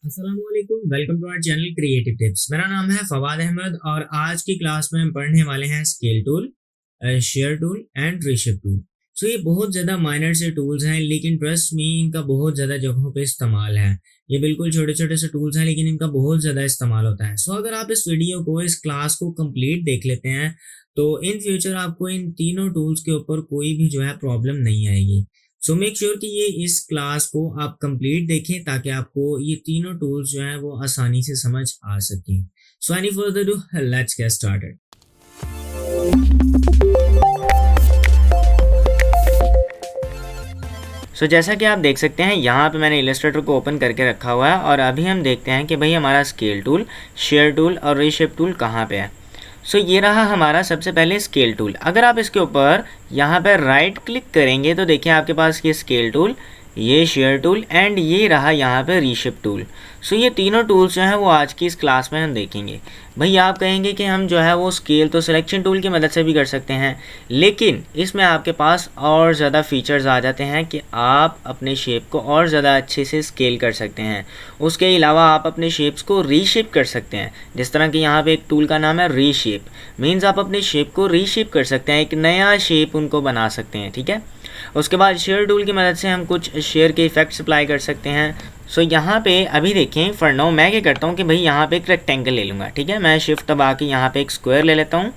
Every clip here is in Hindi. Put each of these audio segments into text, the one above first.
अस्सलामुअलैकुम, welcome to our channel Creative Tips. मेरा नाम है फवाद अहमद और आज की क्लास में हम पढ़ने वाले हैं scale tool, share tool and reshape tool. ये बहुत ज़्यादा माइनर से टूल्स हैं, लेकिन ट्रस्ट मी इनका बहुत ज़्यादा जगहों पे इस्तेमाल है। ये बिल्कुल छोटे छोटे से टूल्स हैं, लेकिन इनका बहुत ज़्यादा इस्तेमाल होता है। अगर आप इस वीडियो को, इस क्लास को कंप्लीट देख लेते हैं, तो इन फ्यूचर आपको इन तीनों टूल्स के ऊपर कोई भी जो है प्रॉब्लम नहीं आएगी। मेक श्योर कि ये इस क्लास को आप कंप्लीट देखें ताकि आपको ये तीनों टूल्स जो हैं वो आसानी से समझ आ सकें। Any further do, let's get started. जैसा कि आप देख सकते हैं यहाँ पे मैंने इलस्ट्रेटर को ओपन करके रखा हुआ है और अभी हम देखते हैं कि भाई हमारा स्केल टूल, शेयर टूल और रीशेप टूल कहाँ पे है। ये रहा हमारा सबसे पहले स्केल टूल। अगर आप इसके ऊपर यहाँ पर राइट क्लिक करेंगे तो देखिए आपके पास ये स्केल टूल, ये शेयर टूल एंड ये रहा यहाँ पे रीशेप टूल। ये तीनों टूल्स जो हैं वो आज की इस क्लास में हम देखेंगे। भाई आप कहेंगे कि हम जो है वो स्केल तो सिलेक्शन टूल की मदद से भी कर सकते हैं, लेकिन इसमें आपके पास और ज़्यादा फीचर्स आ जाते हैं कि आप अपने शेप को और ज़्यादा अच्छे से स्केल कर सकते हैं। उसके अलावा आप अपने शेप्स को रीशेप कर सकते हैं। जिस तरह कि यहाँ पे एक टूल का नाम है रीशेप, मीन्स आप अपने शेप को रीशेप कर सकते हैं, एक नया शेप उनको बना सकते हैं। ठीक है, उसके बाद शेयर टूल की मदद से हम कुछ शेयर के इफेक्ट्स अप्लाई कर सकते हैं। यहाँ पे अभी देखें, फॉर नाउ मैं क्या करता हूँ कि भाई यहाँ पे एक रेक्टेंगल ले लूँगा। ठीक है, मैं शिफ्ट दबा के यहाँ पे एक स्क्वायर ले लेता हूँ।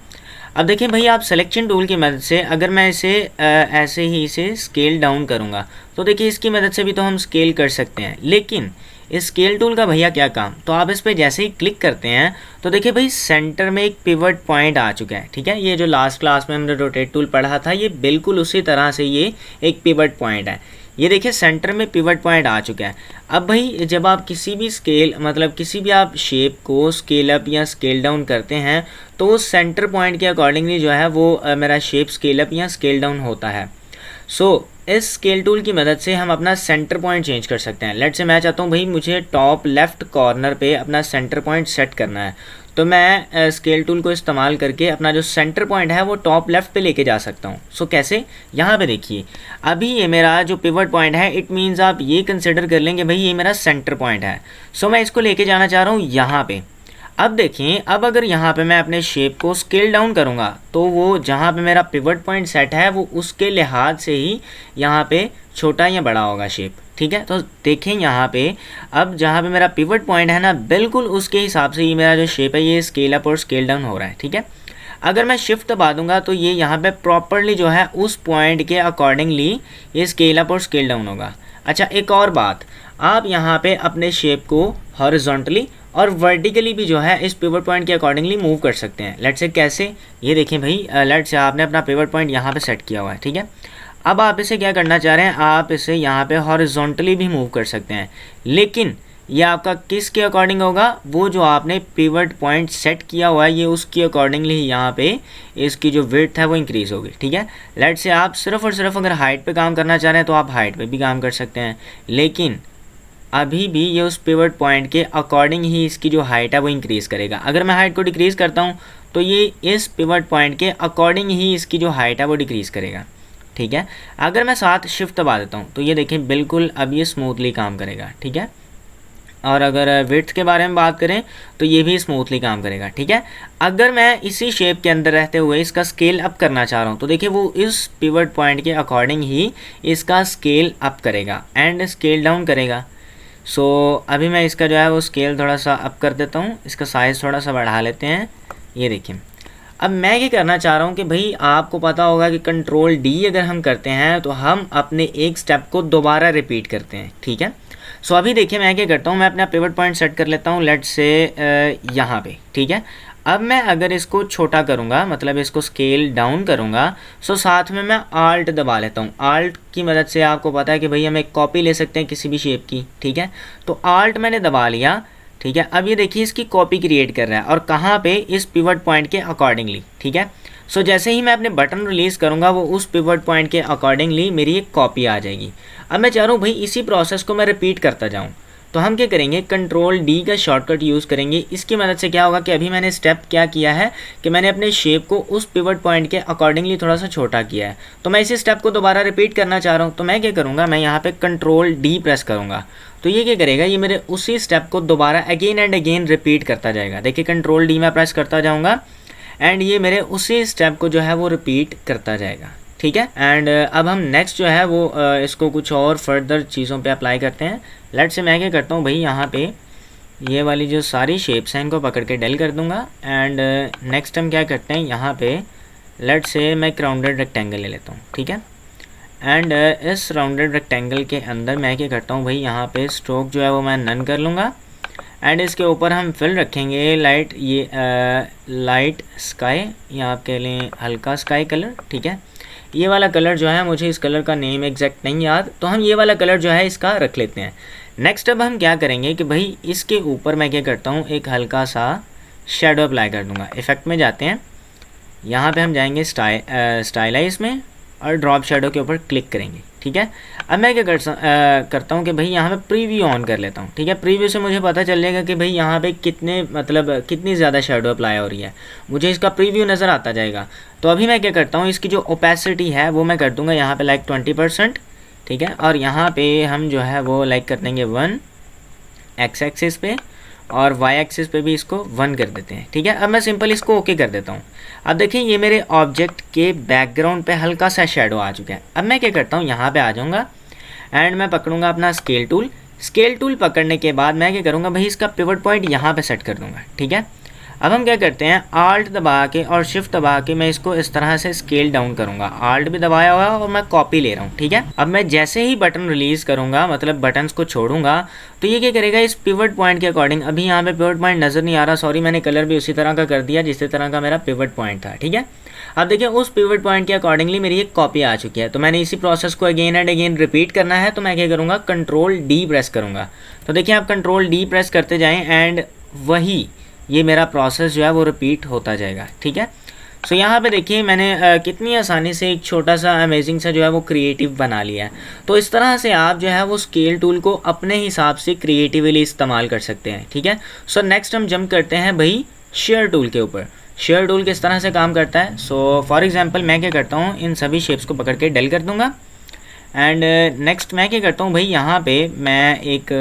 अब देखें भाई, आप सिलेक्शन टूल की मदद से अगर मैं इसे ऐसे ही इसे स्केल डाउन करूँगा तो देखिए इसकी मदद से भी तो हम स्केल कर सकते हैं। लेकिन इस स्केल टूल का भैया क्या काम, तो आप इस पर जैसे ही क्लिक करते हैं तो देखिए भाई सेंटर में एक पिवट पॉइंट आ चुका है। ठीक है, ये जो लास्ट क्लास में हमने रोटेट टूल पढ़ा था, ये बिल्कुल उसी तरह से ये एक पिवट पॉइंट है। ये देखिए सेंटर में पिवट पॉइंट आ चुका है। अब भाई जब आप किसी भी स्केल मतलब किसी भी आप शेप को स्केल अप या स्केल डाउन करते हैं तो उस सेंटर पॉइंट के अकॉर्डिंगली जो है वो मेरा शेप स्केल अप या स्केल डाउन होता है। इस स्केल टूल की मदद से हम अपना सेंटर पॉइंट चेंज कर सकते हैं। लेट्स से मैं चाहता हूँ भाई मुझे टॉप लेफ़्ट कॉर्नर पे अपना सेंटर पॉइंट सेट करना है, तो मैं स्केल टूल को इस्तेमाल करके अपना जो सेंटर पॉइंट है वो टॉप लेफ़्ट पे लेके जा सकता हूँ। कैसे, यहाँ पे देखिए अभी ये मेरा जो पिवट पॉइंट है, इट मीन्स आप ये कंसिडर कर लेंगे भाई ये मेरा सेंटर पॉइंट है। मैं इसको लेके जाना चाह रहा हूँ यहाँ पे। अब देखें, अब अगर यहाँ पे मैं अपने शेप को स्केल डाउन करूँगा तो वो जहाँ पे मेरा पिवट पॉइंट सेट है वो उसके लिहाज से ही यहाँ पे छोटा या बड़ा होगा शेप। ठीक है, तो देखें यहाँ पे अब जहाँ पे मेरा पिवट पॉइंट है ना, बिल्कुल उसके हिसाब से ये मेरा जो शेप है ये स्केल अप और स्केल डाउन हो रहा है। ठीक है, अगर मैं शिफ्ट दबा दूंगा तो ये यहाँ पे प्रॉपरली जो है उस पॉइंट के अकॉर्डिंगली ये स्केल अप और स्केल डाउन होगा। अच्छा, एक और बात, आप यहाँ पे अपने शेप को हॉरिजॉन्टली और वर्टिकली भी जो है इस पिवट पॉइंट के अकॉर्डिंगली मूव कर सकते हैं। लेट्स से कैसे, ये देखें भाई, लेट्स से आपने अपना पिवट पॉइंट यहाँ पे सेट किया हुआ है। ठीक है, अब आप इसे क्या करना चाह रहे हैं, आप इसे यहाँ पे हॉरिजॉन्टली भी मूव कर सकते हैं, लेकिन ये आपका किस के अकॉर्डिंग होगा, वो जो आपने पिवट पॉइंट सेट किया हुआ है ये उसके अकॉर्डिंगली ही यहाँ पे इसकी जो विड्थ है वो इंक्रीज़ होगी। ठीक है, लेट्स से आप सिर्फ और सिर्फ अगर हाइट पे काम करना चाह रहे हैं तो आप हाइट पे भी काम कर सकते हैं, लेकिन अभी भी ये उस पिवट पॉइंट के अकॉर्डिंग ही इसकी जो हाइट है वो इंक्रीज़ करेगा। अगर मैं हाइट को डिक्रीज़ करता हूँ तो ये इस पिवट पॉइंट के अकॉर्डिंग ही इसकी जो हाइट है वो डिक्रीज़ करेगा। ठीक है, अगर मैं साथ शिफ्ट दबा देता हूँ तो ये देखें बिल्कुल अब ये स्मूथली काम करेगा। ठीक है, और अगर विड्थ के बारे में बात करें तो ये भी स्मूथली काम करेगा। ठीक है, अगर मैं इसी शेप के अंदर रहते हुए इसका स्केल अप करना चाह रहा हूँ तो देखिए वो इस पिवट पॉइंट के अकॉर्डिंग ही इसका स्केल अप करेगा एंड स्केल डाउन करेगा। अभी मैं इसका जो है वो स्केल थोड़ा सा अप कर देता हूँ, इसका साइज़ थोड़ा सा बढ़ा लेते हैं। ये देखिए, अब मैं क्या करना चाह रहा हूँ कि भाई आपको पता होगा कि कंट्रोल डी अगर हम करते हैं तो हम अपने एक स्टेप को दोबारा रिपीट करते हैं। ठीक है, अभी देखिए मैं क्या करता हूँ, मैं अपना पिवट पॉइंट सेट कर लेता हूँ लेट्स से यहाँ पे। ठीक है, अब मैं अगर इसको छोटा करूँगा मतलब इसको स्केल डाउन करूँगा साथ में मैं आल्ट दबा लेता हूँ। आल्ट की मदद से आपको पता है कि भाई हम एक कॉपी ले सकते हैं किसी भी शेप की। ठीक है, तो आल्ट मैंने दबा लिया। ठीक है, अब ये देखिए इसकी कॉपी क्रिएट कर रहा है और कहाँ पे, इस पिवट पॉइंट के अकॉर्डिंगली। ठीक है, जैसे ही मैं अपने बटन रिलीज़ करूँगा वो उस पिवट पॉइंट के अकॉर्डिंगली मेरी एक कॉपी आ जाएगी। अब मैं चाह रहा हूँ भाई इसी प्रोसेस को मैं रिपीट करता जाऊँ, तो हम क्या करेंगे, कंट्रोल डी का शॉर्टकट यूज़ करेंगे। इसकी मदद से क्या होगा कि अभी मैंने स्टेप क्या किया है कि मैंने अपने शेप को उस पिवट पॉइंट के अकॉर्डिंगली थोड़ा सा छोटा किया है। तो मैं इसी स्टेप को दोबारा रिपीट करना चाह रहा हूँ, तो मैं क्या करूँगा, मैं यहाँ पे कंट्रोल डी प्रेस करूँगा। तो ये क्या करेगा, ये मेरे उसी स्टेप को दोबारा अगेन एंड अगेन रिपीट करता जाएगा। देखिए कंट्रोल डी मैं प्रेस करता जाऊँगा एंड ये मेरे उसी स्टेप को जो है वो रिपीट करता जाएगा, ठीक है। एंड अब हम नेक्स्ट जो है वो इसको कुछ और फर्दर चीज़ों पे अप्लाई करते हैं। लेट से मैं क्या करता हूँ भाई, यहाँ पे ये वाली जो सारी शेप्स हैं इनको पकड़ के डेल कर दूँगा। एंड नेक्स्ट हम क्या करते हैं, यहाँ पे लेट से मैं एक राउंडेड रेक्टेंगल ले लेता हूँ, ठीक है। एंड इस राउंडेड रेक्टेंगल के अंदर मैं क्या करता हूँ भाई, यहाँ पे स्ट्रोक जो है वो मैं नन कर लूँगा। एंड इसके ऊपर हम फिल रखेंगे लाइट, ये लाइट स्काई या आप कह लें हल्का स्काई कलर, ठीक है। ये वाला कलर जो है, मुझे इस कलर का नेम एग्जैक्ट नहीं याद, तो हम ये वाला कलर जो है इसका रख लेते हैं। नेक्स्ट अब हम क्या करेंगे कि भाई इसके ऊपर मैं क्या करता हूँ, एक हल्का सा शेडो अप्लाई कर दूँगा। इफेक्ट में जाते हैं, यहाँ पे हम जाएंगे स्टाइलाइज में और ड्रॉप शेडो के ऊपर क्लिक करेंगे, ठीक है। अब मैं क्या करता हूँ कि भाई यहाँ पे प्रीव्यू ऑन कर लेता हूँ, ठीक है। प्रीव्यू से मुझे पता चल जाएगा कि भाई यहाँ पे कितनी ज़्यादा शेडो अप्लाई हो रही है, मुझे इसका प्रीव्यू नज़र आता जाएगा। तो अभी मैं क्या करता हूँ, इसकी जो ओपेसिटी है वो मैं कर दूँगा यहाँ पे लाइक 20%, ठीक है। और यहाँ पे हम जो है वो लाइक कर देंगे 1 एक्स एक्सिस पे और वाई एक्सिस पे भी इसको 1 कर देते हैं, ठीक है। अब मैं सिंपल इसको ओके कर देता हूँ। अब देखिए ये मेरे ऑब्जेक्ट के बैकग्राउंड पे हल्का सा शेडो आ चुका है। अब मैं क्या करता हूँ, यहाँ पे आ जाऊँगा एंड मैं पकड़ूंगा अपना स्केल टूल। स्केल टूल पकड़ने के बाद मैं क्या करूँगा भाई, इसका पिवट पॉइंट यहाँ पे सेट कर दूँगा, ठीक है। अब हम क्या करते हैं, आल्ट दबा के और शिफ्ट दबा के मैं इसको इस तरह से स्केल डाउन करूँगा। आल्ट भी दबाया हुआ है और मैं कॉपी ले रहा हूँ, ठीक है। अब मैं जैसे ही बटन रिलीज़ करूँगा, मतलब बटन्स को छोड़ूंगा, तो ये क्या करेगा, इस पिवट पॉइंट के अकॉर्डिंग, अभी यहाँ पे पिवट पॉइंट नज़र नहीं आ रहा, सॉरी, मैंने कलर भी उसी तरह का कर दिया जिस तरह का मेरा पिवट पॉइंट था, ठीक है। अब देखिए उस पिवट पॉइंट के अकॉर्डिंगली मेरी एक कॉपी आ चुकी है। तो मैंने इसी प्रोसेस को अगेन एंड अगेन रिपीट करना है, तो मैं क्या करूँगा, कंट्रोल डी प्रेस करूँगा। तो देखिए आप कंट्रोल डी प्रेस करते जाएँ एंड वही ये मेरा प्रोसेस जो है वो रिपीट होता जाएगा, ठीक है। सो यहाँ पे देखिए मैंने कितनी आसानी से एक छोटा सा अमेजिंग सा जो है वो क्रिएटिव बना लिया है। तो इस तरह से आप जो है वो स्केल टूल को अपने हिसाब से क्रिएटिवली इस्तेमाल कर सकते हैं, ठीक है। सो नेक्स्ट हम जंप करते हैं भाई शेयर टूल के ऊपर। शेयर टूल किस तरह से काम करता है, सो फॉर एग्जांपल मैं क्या करता हूँ, इन सभी शेप्स को पकड़ के डेल कर दूंगा। एंड नेक्स्ट मैं क्या करता हूँ भाई, यहाँ पे मैं एक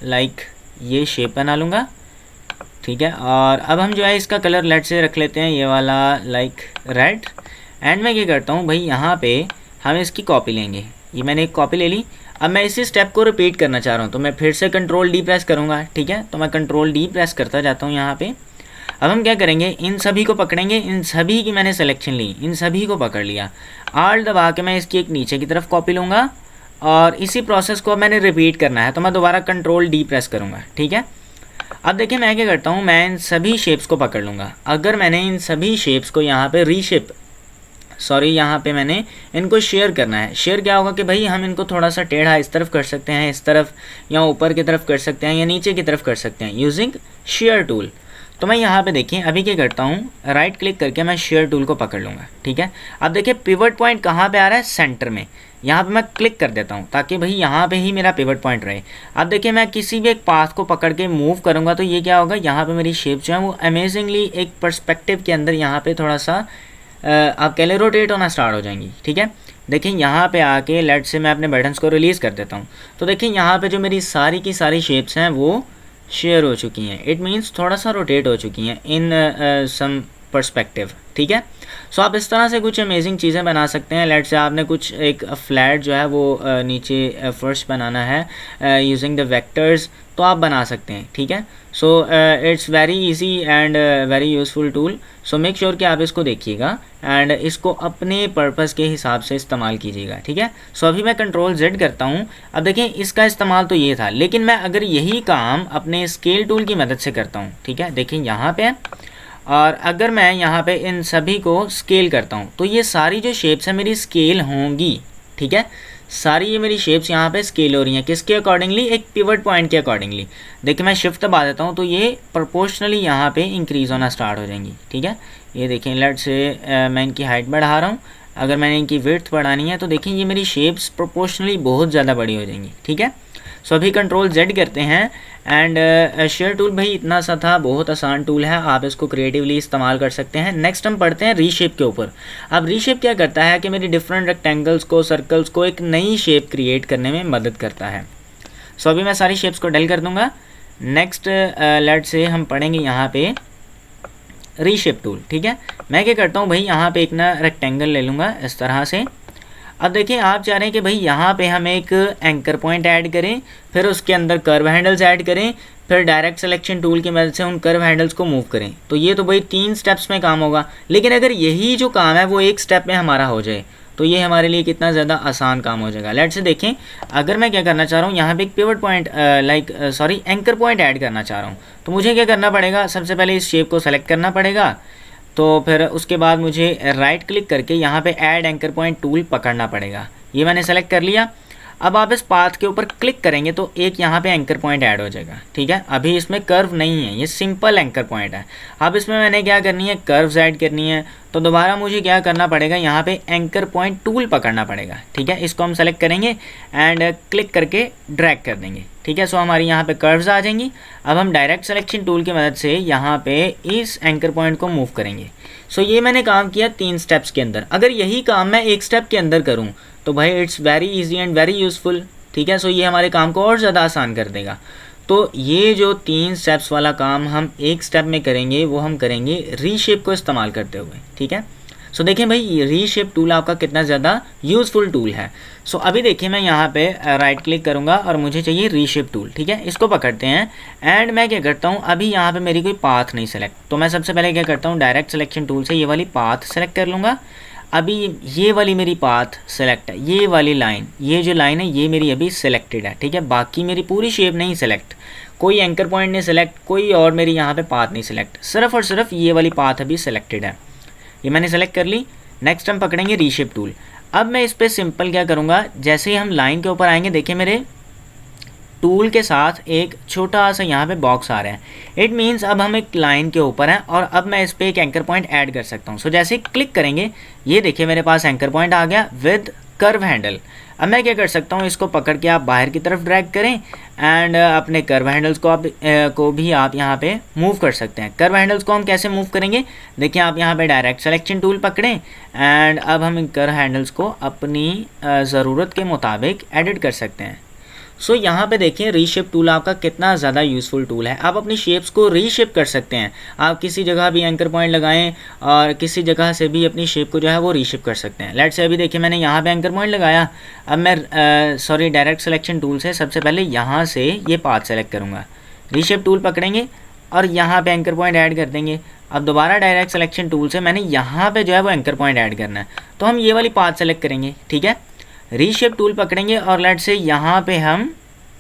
लाइक ये शेप बना लूँगा, ठीक है। और अब हम जो है इसका कलर लेट से रख लेते हैं ये वाला लाइक रेड। एंड मैं क्या करता हूँ भाई, यहाँ पे हम इसकी कॉपी लेंगे। ये मैंने एक कॉपी ले ली। अब मैं इसी स्टेप को रिपीट करना चाह रहा हूँ, तो मैं फिर से कंट्रोल डी प्रेस करूँगा, ठीक है। तो मैं कंट्रोल डी प्रेस करता जाता हूँ यहाँ पे। अब हम क्या करेंगे, इन सभी को पकड़ेंगे, इन सभी की मैंने सिलेक्शन ली, इन सभी को पकड़ लिया। आल्ट दबा के मैं इसकी एक नीचे की तरफ कॉपी लूँगा और इसी प्रोसेस को मैंने रिपीट करना है, तो मैं दोबारा कंट्रोल डी प्रेस करूँगा, ठीक है। अब देखिए मैं क्या करता हूँ, मैं इन सभी शेप्स को पकड़ लूँगा। अगर मैंने इन सभी शेप्स को यहाँ पे यहाँ पे मैंने इनको शेयर करना है। शेयर क्या होगा कि भाई हम इनको थोड़ा सा टेढ़ा इस तरफ कर सकते हैं, इस तरफ या ऊपर की तरफ कर सकते हैं या नीचे की तरफ कर सकते हैं यूजिंग शेयर टूल। तो मैं यहाँ पे देखिए अभी क्या करता हूँ, राइट क्लिक करके मैं शेयर टूल को पकड़ लूँगा, ठीक है। अब देखिए पिवट पॉइंट कहाँ पे आ रहा है, सेंटर में। यहाँ पे मैं क्लिक कर देता हूँ ताकि भाई यहाँ पे ही मेरा पिवट पॉइंट रहे। अब देखिए मैं किसी भी एक पाथ को पकड़ के मूव करूँगा तो ये क्या होगा, यहाँ पे मेरी शेप जो है वो अमेजिंगली एक पर्सपेक्टिव के अंदर यहाँ पे थोड़ा सा आप कह लें रोटेट होना स्टार्ट हो जाएंगी, ठीक है। देखिए यहाँ पे आके लेट से मैं अपने बटन्स को रिलीज़ कर देता हूँ, तो देखिए यहाँ पे जो मेरी सारी की सारी शेप्स हैं वो शेयर हो चुकी हैं। इट मीन्स थोड़ा सा रोटेट हो चुकी हैं इन सम पर्सपेक्टिव, ठीक है। सो आप इस तरह से कुछ अमेजिंग चीज़ें बना सकते हैं। लेट से आपने कुछ एक फ्लैट जो है वो नीचे फर्श बनाना है यूजिंग द वेक्टर्स, तो आप बना सकते हैं, ठीक है। So it's very easy and very useful tool. So make sure कि आप इसको देखिएगा एंड इसको अपने पर्पस के हिसाब से इस्तेमाल कीजिएगा, ठीक है। सो अभी मैं कंट्रोल जेड करता हूँ। अब देखिए इसका इस्तेमाल तो ये था, लेकिन मैं अगर यही काम अपने स्केल टूल की मदद से करता हूँ, ठीक है। देखिए यहाँ पे और अगर मैं यहाँ पे इन सभी को स्केल करता हूँ तो ये सारी जो शेप्स हैं मेरी स्केल होंगी, ठीक है। सारी ये मेरी शेप्स यहाँ पे स्केल हो रही हैं, किसके अकॉर्डिंगली, एक पिवट पॉइंट के अकॉर्डिंगली। देखिए मैं शिफ्ट दबा देता हूँ तो ये प्रोपोर्शनली यहाँ पे इंक्रीज़ होना स्टार्ट हो जाएंगी, ठीक है। ये देखिए लेट से मैं इनकी हाइट बढ़ा रहा हूँ। अगर मैंने इनकी विड्थ बढ़ानी है तो देखिए ये मेरी शेप्स प्रोपोर्शनली बहुत ज़्यादा बड़ी हो जाएंगी, ठीक है। सो अभी कंट्रोल जेड करते हैं एंड शेयर टूल भाई इतना सा था, बहुत आसान टूल है, आप इसको क्रिएटिवली इस्तेमाल कर सकते हैं। नेक्स्ट हम पढ़ते हैं रीशेप के ऊपर। अब रीशेप क्या करता है कि मेरी डिफरेंट रेक्टेंगल्स को, सर्कल्स को एक नई शेप क्रिएट करने में मदद करता है। सो अभी मैं सारी शेप्स को डल कर दूंगा। नेक्स्ट लेट से हम पढ़ेंगे यहाँ पे रीशेप टूल। ठीक है, मैं क्या करता हूँ भाई, यहाँ पे एक ना रेक्टेंगल ले लूँगा इस तरह से। अब देखिए आप चाह रहे हैं कि भाई यहाँ पे हम एक एंकर पॉइंट ऐड करें, फिर उसके अंदर कर्व हैंडल्स ऐड करें, फिर डायरेक्ट सिलेक्शन टूल की मदद से उन कर्व हैंडल्स को मूव करें। तो ये तो भाई 3 स्टेप्स में काम होगा, लेकिन अगर यही जो काम है वो एक स्टेप में हमारा हो जाए तो ये हमारे लिए कितना ज़्यादा आसान काम हो जाएगा। लेट से देखें, अगर मैं क्या करना चाह रहा हूँ, यहाँ पे एक pivot point anchor point add करना चाह रहा हूँ, तो मुझे क्या करना पड़ेगा, सबसे पहले इस शेप को सेलेक्ट करना पड़ेगा। तो फिर उसके बाद मुझे राइट क्लिक करके यहाँ पे ऐड एंकर पॉइंट टूल पकड़ना पड़ेगा। ये मैंने सेलेक्ट कर लिया। अब आप इस पाथ के ऊपर क्लिक करेंगे तो एक यहाँ पे एंकर पॉइंट ऐड हो जाएगा। ठीक है, अभी इसमें कर्व नहीं है, ये सिंपल एंकर पॉइंट है। अब इसमें मैंने क्या करनी है, कर्व्स ऐड करनी है, तो दोबारा मुझे क्या करना पड़ेगा, यहाँ पे एंकर पॉइंट टूल पकड़ना पड़ेगा। ठीक है, इसको हम सेलेक्ट करेंगे एंड क्लिक करके ड्रैग कर देंगे। ठीक है, सो हमारी यहाँ पे कर्व्स आ जाएंगी। अब हम डायरेक्ट सिलेक्शन टूल की मदद से यहाँ पे इस एंकर पॉइंट को मूव करेंगे। सो ये मैंने काम किया 3 स्टेप्स के अंदर। अगर यही काम मैं एक स्टेप के अंदर करूँ तो भाई it's very easy and very useful. ठीक है, सो ये हमारे काम को और ज़्यादा आसान कर देगा। तो ये जो 3 स्टेप्स वाला काम हम एक स्टेप में करेंगे वो हम करेंगे रीशेप को इस्तेमाल करते हुए। ठीक है, सो देखें भाई ये रीशेप टूल आपका कितना ज़्यादा यूज़फुल टूल है। सो अभी देखिए मैं यहाँ पे राइट क्लिक करूँगा और मुझे चाहिए रीशेप टूल। ठीक है, इसको पकड़ते हैं एंड मैं क्या करता हूँ, अभी यहाँ पे मेरी कोई पाथ नहीं सेलेक्ट, तो मैं सबसे पहले क्या करता हूँ, डायरेक्ट सिलेक्शन टूल से ये वाली पाथ सेलेक्ट कर लूँगा। अभी ये वाली मेरी पाथ सेलेक्ट है, ये वाली लाइन, ये जो लाइन है ये मेरी अभी सिलेक्टेड है। ठीक है, बाकी मेरी पूरी शेप नहीं सिलेक्ट, कोई एंकर पॉइंट नहीं सिलेक्ट, कोई और मेरी यहाँ पे पाथ नहीं सिलेक्ट, सिर्फ और सिर्फ ये वाली पाथ अभी सिलेक्टेड है। ये मैंने सेलेक्ट कर ली। नेक्स्ट हम पकड़ेंगे रीशेप टूल। अब मैं इस पर सिंपल क्या करूँगा, जैसे ही हम लाइन के ऊपर आएंगे, देखिए मेरे टूल के साथ एक छोटा सा यहाँ पे बॉक्स आ रहा है। इट मीन्स अब हम एक लाइन के ऊपर हैं और अब मैं इस पर एक एंकर पॉइंट ऐड कर सकता हूँ। सो जैसे ही क्लिक करेंगे ये देखिए मेरे पास एंकर पॉइंट आ गया विद कर्व हैंडल। अब मैं क्या कर सकता हूँ, इसको पकड़ के आप बाहर की तरफ ड्रैग करें एंड अपने कर्व हैंडल्स को भी आप यहाँ पे मूव कर सकते हैं। कर्व हैंडल्स को हम कैसे मूव करेंगे, देखिए आप यहाँ पे डायरेक्ट सिलेक्शन टूल पकड़ें एंड अब हम इन कर्व हैंडल्स को अपनी ज़रूरत के मुताबिक एडिट कर सकते हैं। सो यहाँ पे देखिए रीशेप टूल आपका कितना ज़्यादा यूज़फुल टूल है। आप अपनी शेप्स को रीशेप कर सकते हैं, आप किसी जगह भी एंकर पॉइंट लगाएं और किसी जगह से भी अपनी शेप को जो है वो रीशेप कर सकते हैं। लेट्स से अभी देखिए मैंने यहाँ पे एंकर पॉइंट लगाया। अब मैं डायरेक्ट सिलेक्शन टूल से सबसे पहले यहाँ से ये पाथ सेलेक्ट करूँगा, रीशेप टूल पकड़ेंगे और यहाँ पे एंकर पॉइंट ऐड कर देंगे। अब दोबारा डायरेक्ट सिलेक्शन टूल से मैंने यहाँ पे जो है वो एंकर पॉइंट ऐड करना है, तो हम ये वाली पाथ सेलेक्ट करेंगे। ठीक है, रीशेप टूल पकड़ेंगे और लेट से यहाँ पे हम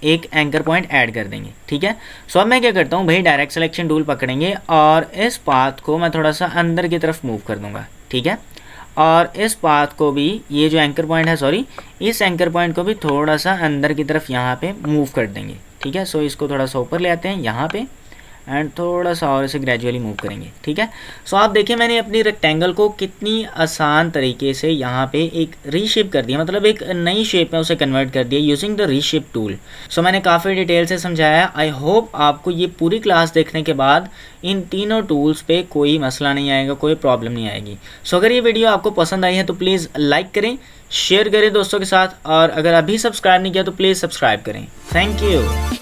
एक एंकर पॉइंट ऐड कर देंगे। ठीक है, सो अब मैं क्या करता हूँ भाई, डायरेक्ट सिलेक्शन टूल पकड़ेंगे और इस पाथ को मैं थोड़ा सा अंदर की तरफ मूव कर दूंगा। ठीक है, और इस पाथ को भी, ये जो एंकर पॉइंट है इस एंकर पॉइंट को भी थोड़ा सा अंदर की तरफ यहाँ पे मूव कर देंगे। ठीक है, सो इसको थोड़ा सा ऊपर ले आते हैं यहाँ पे एंड थोड़ा सा और इसे ग्रेजुअली मूव करेंगे। ठीक है, सो आप देखिए मैंने अपनी रेक्टेंगल को कितनी आसान तरीके से यहाँ पे एक रीशेप कर दिया, मतलब एक नई शेप में उसे कन्वर्ट कर दिया यूजिंग द रीशेप टूल। सो मैंने काफ़ी डिटेल से समझाया। आई होप आपको ये पूरी क्लास देखने के बाद इन तीनों टूल्स पे कोई मसला नहीं आएगा, कोई प्रॉब्लम नहीं आएगी। सो अगर ये वीडियो आपको पसंद आई है तो प्लीज़ लाइक करें, शेयर करें दोस्तों के साथ, और अगर अभी सब्सक्राइब नहीं किया तो प्लीज़ सब्सक्राइब करें। Thank you.